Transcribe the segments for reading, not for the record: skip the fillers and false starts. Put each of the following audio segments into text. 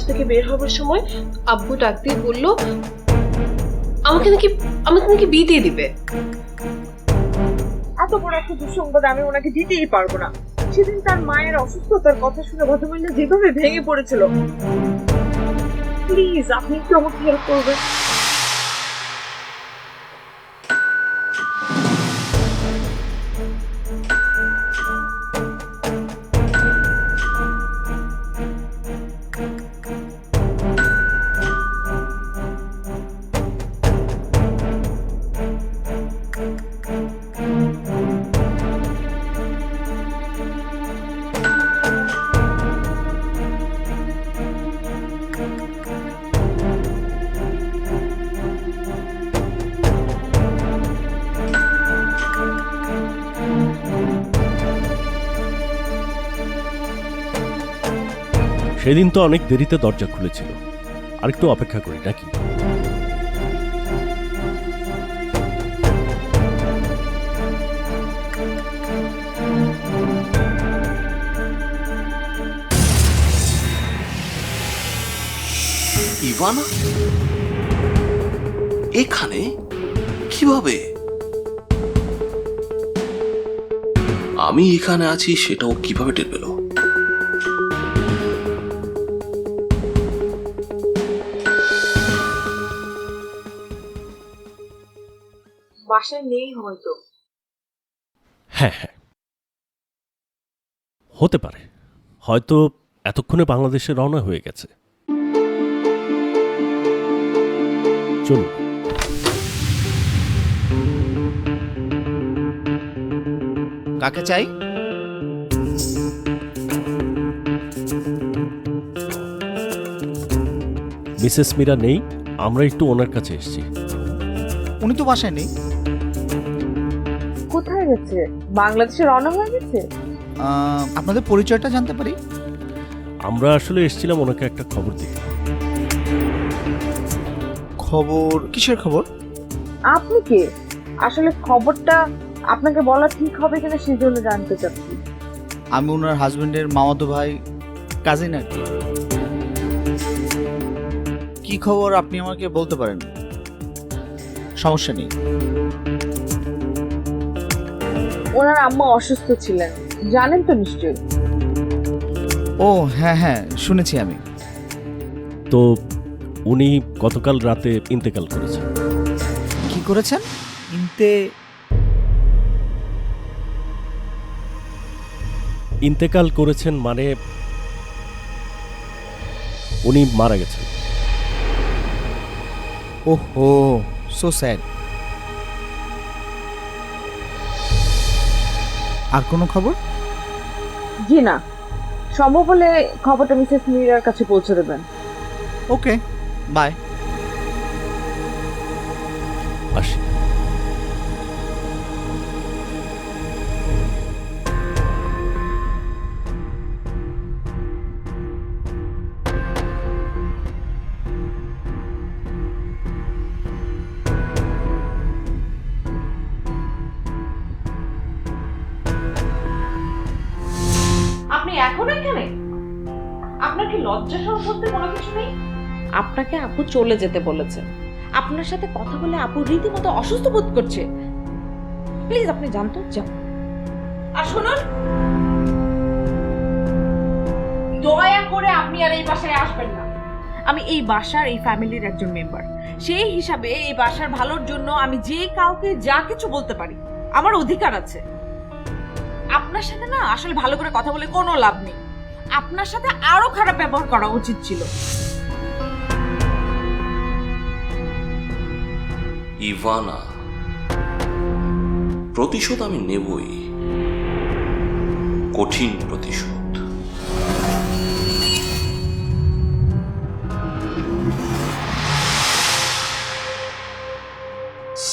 থেকে বের হবার সময় আব্বু ডাক দিয়ে বলল আমাকে নাকি বিয়ে দিয়ে দিবে। এত বড় একটা দুঃসংবাদ আমি ওনাকে দিতেই পারবো না। সেদিন তার মায়ের অসুস্থতার কথা শুনে ভদ্রমহিলা যেভাবে ভেঙে পড়েছিল, প্লিজ আপনি একটু আমাকে হেল্প করবেন। সেদিন তো অনেক দেরিতে দরজা খুলেছিল, আরেকটু অপেক্ষা করি নাকি? ইভানা এখানে কিভাবে? আমি এখানে আছি সেটাও কিভাবে টের পেল? বাসায় নেই হয়তো। হ্যাঁ হ্যাঁ, হতে পারে, হয়তো এতক্ষণে বাংলাদেশে রওনা হয়ে গেছে। চলুন। কাকে চাই? মিসেস মীরা নেই, আমরা একটু ওনার কাছে এসেছি। উনি তো বাসায় নেই। কোথায় গেছে? বাংলাদেশে রওনা হয়ে গেছে? আপনাদের পরিচয়টা জানতে পারি? আমরা আসলে এসেছিলাম ওনাকে একটা খবর দিতে। খবর? কিসের খবর? আপনি কে? আসলে খবরটা আপনাকে বলা ঠিক হবে কিনা সেই জন্য জানতে চাচ্ছি। আমি ওনার হাজবেন্ডের মামাতো ভাই, কাজিন আর কি। কি খবর আপনি আমাকে বলতে পারেন, সমস্যা নেই। ওনার আম্মা অসুস্থ ছিলেন, জানেন তো নিশ্চয়ই। ও হ্যাঁ হ্যাঁ, শুনেছি আমি। তো উনি গতকাল রাতে ইন্তেকাল করেছেন। কি করেছেন? ইন্তেকাল করেছেন মানে উনি মারা গেছেন। ওহো, সো স্যাড। আর কোনো খবর? জি না, সম্ভব হলে খবরটা মিসেস মীরার কাছে পৌঁছে দেবেন। ওকে, বাই। আসি। আপনি এখন এখানে? আপনার কি লজ্জা শরম করতে কোনো কিছু নেই? আপনাকে আপু চলে যেতে বলেছে। আপনার সাথে কথা বলে আপু রীতিমতো অসুস্থ বোধ করছে। প্লিজ আপনি জানতো যান। আর শুনুন, দয়া করে আপনি আর এই বাসায় আসবেন না। আমি এই বাসার, এই ফ্যামিলির একজন মেম্বার। সেই হিসাবে এই বাসার ভালোর জন্য আমি যে কাউকে যা কিছু বলতে পারি, আমার অধিকার আছে। আপনার সাথে না আসলে ভালো করে কথা বলে কোনো লাভ নেই। আপনার সাথে আরো খারাপ ব্যবহার করা উচিত ছিল। ইভানা, প্রতিশোধ আমি নেবই, কঠিন প্রতিশোধ।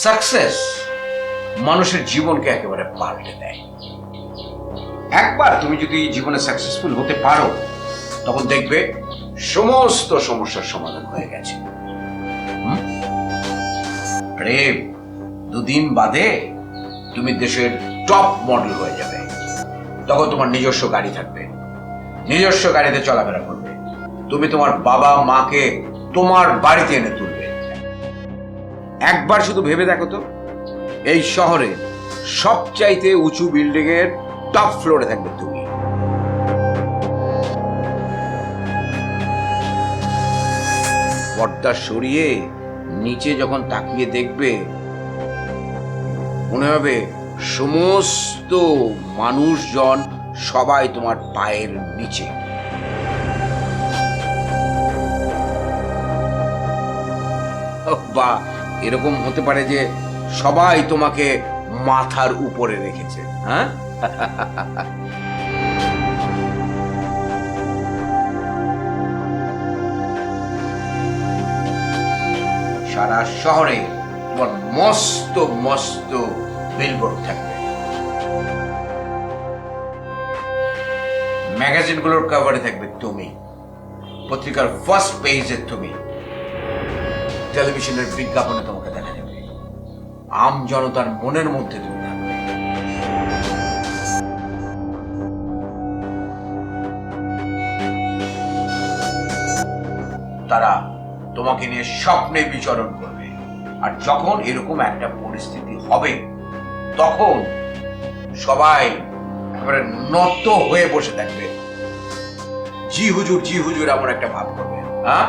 সাকসেস মানুষের জীবনকে একেবারে পাল্টে দেয়। একবার তুমি যদি জীবনে সাকসেসফুল হতে পারো, তখন দেখবে সমস্ত সমস্যার সমাধান হয়ে গেছে। প্রেম, দুদিন বাদে তুমি দেশের টপ মডেল হয়ে যাবে। তখন তোমার নিজস্ব গাড়ি থাকবে, নিজস্ব গাড়িতে চলাফেরা করবে, তুমি তোমার বাবা মাকে তোমার বাড়িতে এনে তুলবে। একবার শুধু ভেবে দেখো তো, এই শহরে সবচাইতে উঁচু বিল্ডিং এর টপ ফ্লোরে থাকবে তুমি। পর্দা সরিয়ে নিচে যখন তাকিয়ে দেখবে, মনে হবে সমস্ত মানুষজন সবাই তোমার পায়ের নিচে। বা এরকম হতে পারে যে সবাই তোমাকে মাথার উপরে রেখেছে। হ্যাঁ, সারা শহরে তোমার মস্ত মস্ত বিলবোর্ড থাকবে, ম্যাগাজিনগুলোর কভারে থাকবে তুমি, পত্রিকার ফার্স্ট পেজে তুমি, টেলিভিশনের বিজ্ঞাপনে তোমাকে দেখা যাবে, আম জনতার মনের মধ্যে তুমি থাকবে। তারা তোমাকে নিয়ে স্বপ্নে বিচরণ করবে। আর যখন এরকম একটা পরিস্থিতি হবে, তখন সবাই একেবারে নত হয়ে বসে থাকবে, জি হুজুর জি হুজুর এমন একটা ভাব করবে। হ্যাঁ